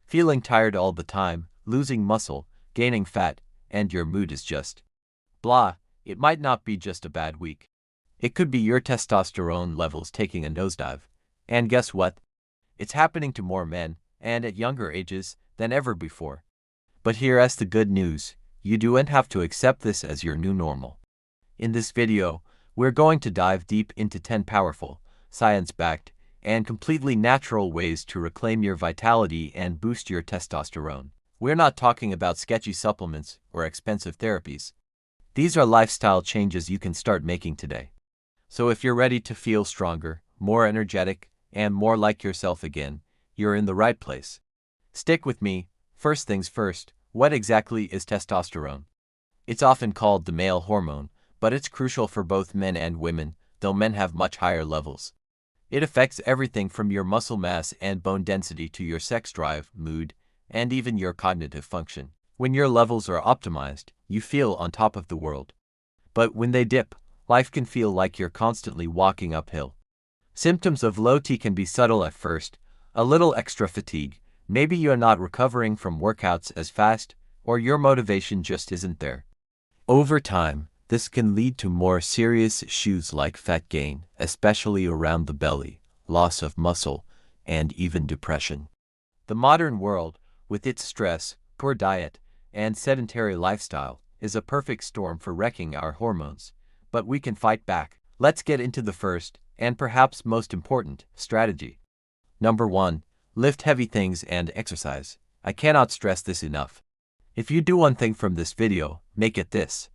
Feeling tired all the time, losing muscle, gaining fat, and your mood is just blah. It might not be just a bad week. It could be your testosterone levels taking a nosedive. And guess what? It's happening to more men, and at younger ages, than ever before. But here's the good news. You don't have to accept this as your new normal. In this video, we're going to dive deep into 10 powerful, science-backed, and completely natural ways to reclaim your vitality and boost your testosterone. We're not talking about sketchy supplements or expensive therapies. These are lifestyle changes you can start making today. So if you're ready to feel stronger, more energetic, and more like yourself again, you're in the right place. Stick with me. First things first, what exactly is testosterone? It's often called the male hormone, but it's crucial for both men and women, though men have much higher levels. It affects everything from your muscle mass and bone density to your sex drive, mood, and even your cognitive function. When your levels are optimized, you feel on top of the world. But when they dip, life can feel like you're constantly walking uphill. Symptoms of low T can be subtle at first, a little extra fatigue, maybe you're not recovering from workouts as fast, or your motivation just isn't there. Over time, this can lead to more serious issues like fat gain, especially around the belly, loss of muscle, and even depression. The modern world, with its stress, poor diet, and sedentary lifestyle, is a perfect storm for wrecking our hormones. But we can fight back. Let's get into the first, and perhaps most important, strategy. Number 1. Lift heavy things and exercise. I cannot stress this enough. If you do one thing from this video, make it this.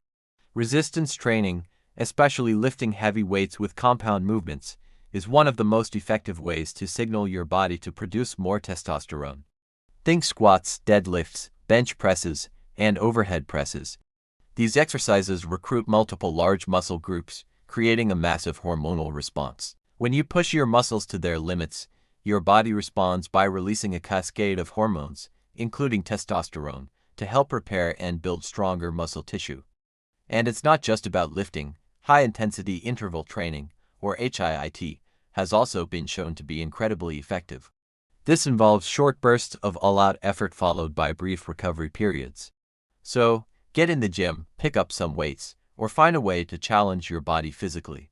Resistance training, especially lifting heavy weights with compound movements, is one of the most effective ways to signal your body to produce more testosterone. Think squats, deadlifts, bench presses, and overhead presses. These exercises recruit multiple large muscle groups, creating a massive hormonal response. When you push your muscles to their limits, your body responds by releasing a cascade of hormones, including testosterone, to help repair and build stronger muscle tissue. And it's not just about lifting. High-intensity interval training, or HIIT, has also been shown to be incredibly effective. This involves short bursts of all-out effort followed by brief recovery periods. So, get in the gym, pick up some weights, or find a way to challenge your body physically.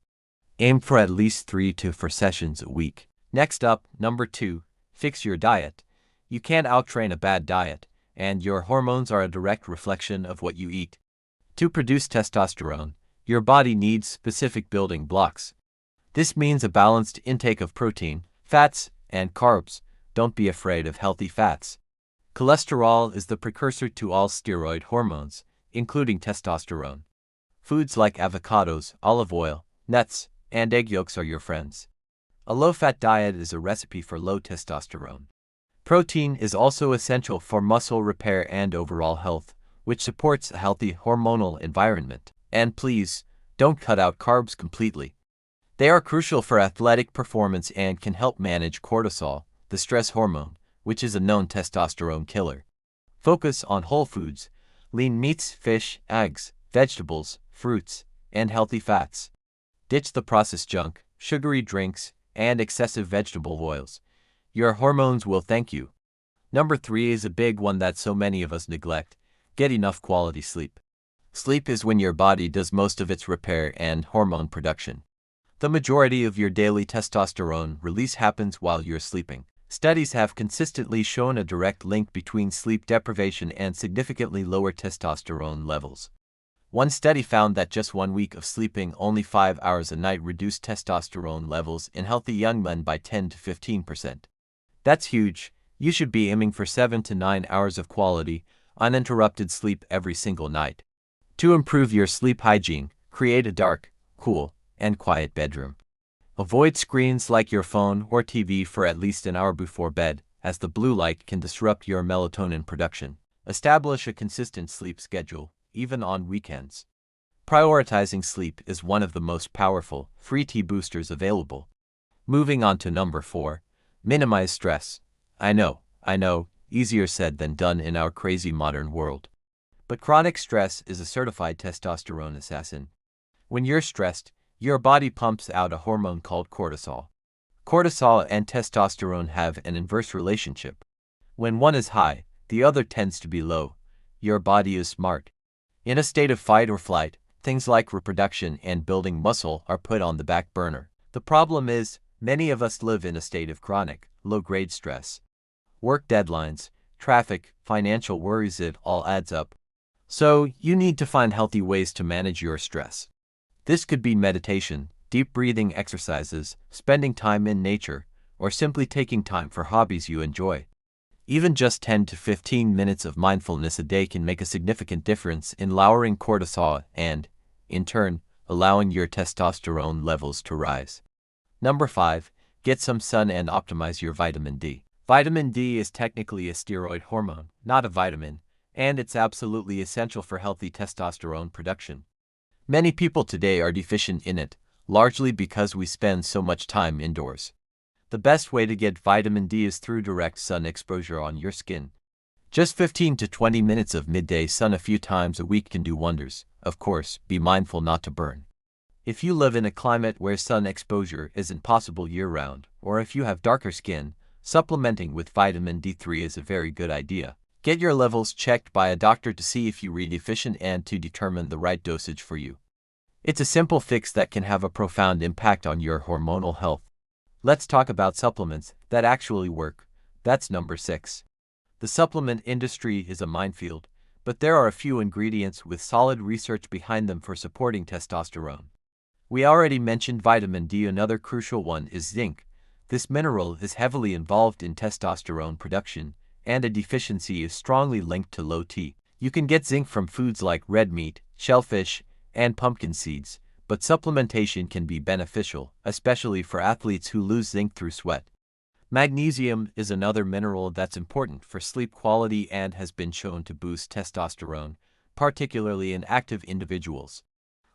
Aim for at least 3 to 4 sessions a week. Next up, number 2, fix your diet. You can't out-train a bad diet, and your hormones are a direct reflection of what you eat. To produce testosterone, your body needs specific building blocks. This means a balanced intake of protein, fats, and carbs. Don't be afraid of healthy fats. Cholesterol is the precursor to all steroid hormones, including testosterone. Foods like avocados, olive oil, nuts, and egg yolks are your friends. A low-fat diet is a recipe for low testosterone. Protein is also essential for muscle repair and overall health, which supports a healthy hormonal environment. And please, don't cut out carbs completely. They are crucial for athletic performance and can help manage cortisol, the stress hormone, which is a known testosterone killer. Focus on whole foods, lean meats, fish, eggs, vegetables, fruits, and healthy fats. Ditch the processed junk, sugary drinks, and excessive vegetable oils. Your hormones will thank you. Number 3 is a big one that so many of us neglect. Get enough quality sleep. Sleep is when your body does most of its repair and hormone production. The majority of your daily testosterone release happens while you're sleeping. Studies have consistently shown a direct link between sleep deprivation and significantly lower testosterone levels. One study found that just 1 week of sleeping only 5 hours a night reduced testosterone levels in healthy young men by 10 to 15%. That's huge. You should be aiming for 7 to 9 hours of quality, uninterrupted sleep every single night. To improve your sleep hygiene, create a dark, cool, and quiet bedroom. Avoid screens like your phone or TV for at least an hour before bed, as the blue light can disrupt your melatonin production. Establish a consistent sleep schedule, even on weekends. Prioritizing sleep is one of the most powerful, free T boosters available. Moving on to number 4, minimize stress. I know, easier said than done in our crazy modern world. But chronic stress is a certified testosterone assassin. When you're stressed, your body pumps out a hormone called cortisol. Cortisol and testosterone have an inverse relationship. When one is high, the other tends to be low. Your body is smart. In a state of fight or flight, things like reproduction and building muscle are put on the back burner. The problem is, many of us live in a state of chronic, low-grade stress. Work deadlines, traffic, financial worries, it all adds up. So, you need to find healthy ways to manage your stress. This could be meditation, deep breathing exercises, spending time in nature, or simply taking time for hobbies you enjoy. Even just 10 to 15 minutes of mindfulness a day can make a significant difference in lowering cortisol and, in turn, allowing your testosterone levels to rise. Number 5. Get some sun and optimize your vitamin D. Vitamin D is technically a steroid hormone, not a vitamin, and it's absolutely essential for healthy testosterone production. Many people today are deficient in it, largely because we spend so much time indoors. The best way to get vitamin D is through direct sun exposure on your skin. Just 15 to 20 minutes of midday sun a few times a week can do wonders. Of course, be mindful not to burn. If you live in a climate where sun exposure isn't possible year-round, or if you have darker skin, supplementing with vitamin D3 is a very good idea. Get your levels checked by a doctor to see if you are deficient and to determine the right dosage for you. It's a simple fix that can have a profound impact on your hormonal health. Let's talk about supplements that actually work. That's number 6. The supplement industry is a minefield, but there are a few ingredients with solid research behind them for supporting testosterone. We already mentioned vitamin D. Another crucial one is zinc. This mineral is heavily involved in testosterone production, and a deficiency is strongly linked to low T. You can get zinc from foods like red meat, shellfish, and pumpkin seeds, but supplementation can be beneficial, especially for athletes who lose zinc through sweat. Magnesium is another mineral that's important for sleep quality and has been shown to boost testosterone, particularly in active individuals.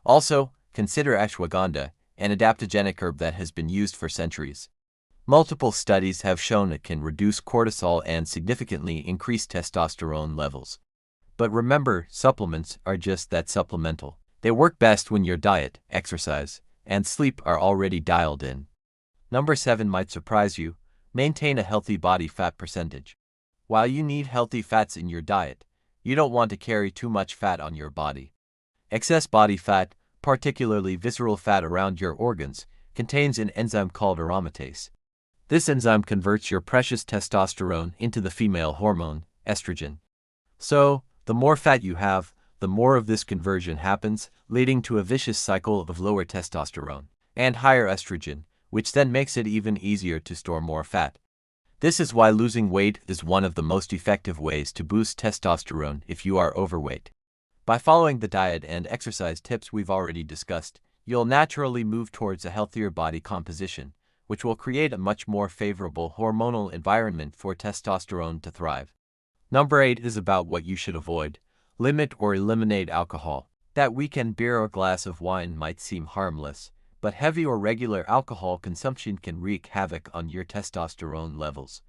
Also, consider ashwagandha, an adaptogenic herb that has been used for centuries. Multiple studies have shown it can reduce cortisol and significantly increase testosterone levels. But remember, supplements are just that, supplemental. They work best when your diet, exercise, and sleep are already dialed in. Number 7 might surprise you. Maintain a healthy body fat percentage. While you need healthy fats in your diet, you don't want to carry too much fat on your body. Excess body fat, particularly visceral fat around your organs, contains an enzyme called aromatase. This enzyme converts your precious testosterone into the female hormone, estrogen. So, the more fat you have, the more of this conversion happens, leading to a vicious cycle of lower testosterone and higher estrogen, which then makes it even easier to store more fat. This is why losing weight is one of the most effective ways to boost testosterone if you are overweight. By following the diet and exercise tips we've already discussed, you'll naturally move towards a healthier body composition, which will create a much more favorable hormonal environment for testosterone to thrive. Number 8 is about what you should avoid. Limit or eliminate alcohol. That weekend beer or glass of wine might seem harmless, but heavy or regular alcohol consumption can wreak havoc on your testosterone levels.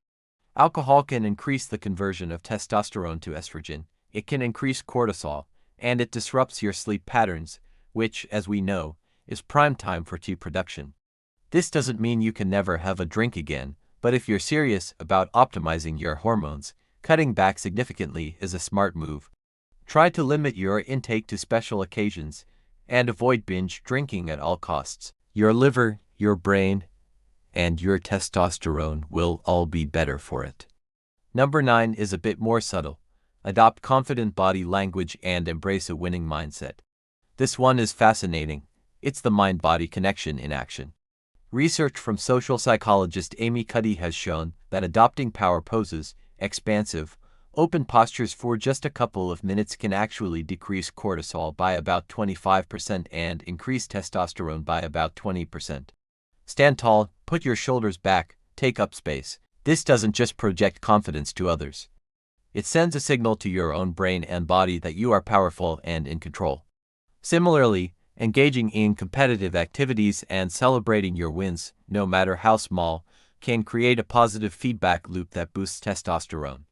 Alcohol can increase the conversion of testosterone to estrogen, it can increase cortisol, and it disrupts your sleep patterns, which, as we know, is prime time for T production. This doesn't mean you can never have a drink again, but if you're serious about optimizing your hormones, cutting back significantly is a smart move. Try to limit your intake to special occasions, and avoid binge drinking at all costs. Your liver, your brain, and your testosterone will all be better for it. Number 9 is a bit more subtle. Adopt confident body language and embrace a winning mindset. This one is fascinating. It's the mind-body connection in action. Research from social psychologist Amy Cuddy has shown that adopting power poses, expansive, open postures for just a couple of minutes can actually decrease cortisol by about 25% and increase testosterone by about 20%. Stand tall, put your shoulders back, take up space. This doesn't just project confidence to others. It sends a signal to your own brain and body that you are powerful and in control. Similarly, engaging in competitive activities and celebrating your wins, no matter how small, can create a positive feedback loop that boosts testosterone.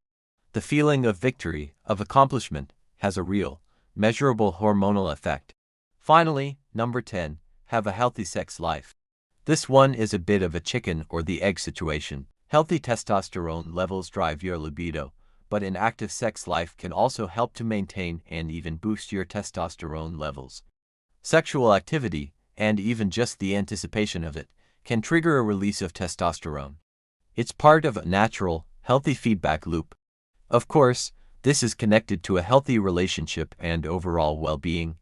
The feeling of victory, of accomplishment, has a real, measurable hormonal effect. Finally, number 10, have a healthy sex life. This one is a bit of a chicken or the egg situation. Healthy testosterone levels drive your libido, but an active sex life can also help to maintain and even boost your testosterone levels. Sexual activity, and even just the anticipation of it, can trigger a release of testosterone. It's part of a natural, healthy feedback loop. Of course, this is connected to a healthy relationship and overall well-being.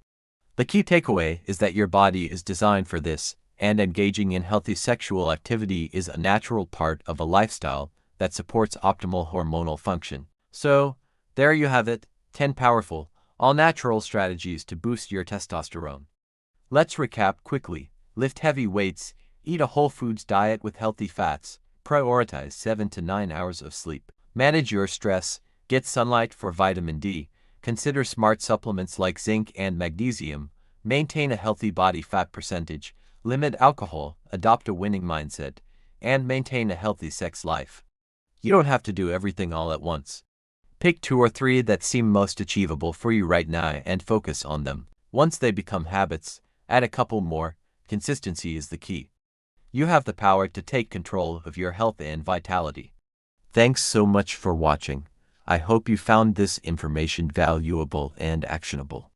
The key takeaway is that your body is designed for this, and engaging in healthy sexual activity is a natural part of a lifestyle that supports optimal hormonal function. So, there you have it, 10 powerful, all-natural strategies to boost your testosterone. Let's recap quickly. Lift heavy weights, eat a whole foods diet with healthy fats, prioritize 7 to 9 hours of sleep, manage your stress, get sunlight for vitamin D, consider smart supplements like zinc and magnesium, maintain a healthy body fat percentage, limit alcohol, adopt a winning mindset, and maintain a healthy sex life. You don't have to do everything all at once. Pick 2 or 3 that seem most achievable for you right now and focus on them. Once they become habits, add a couple more. Consistency is the key. You have the power to take control of your health and vitality. Thanks so much for watching. I hope you found this information valuable and actionable.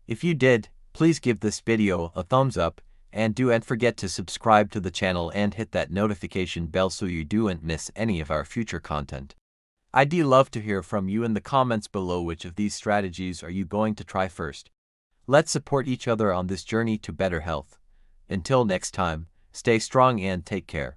If you did, please give this video a thumbs up, and don't forget to subscribe to the channel and hit that notification bell so you don't miss any of our future content. I'd love to hear from you in the comments below. Which of these strategies are you going to try first? Let's support each other on this journey to better health. Until next time, stay strong and take care.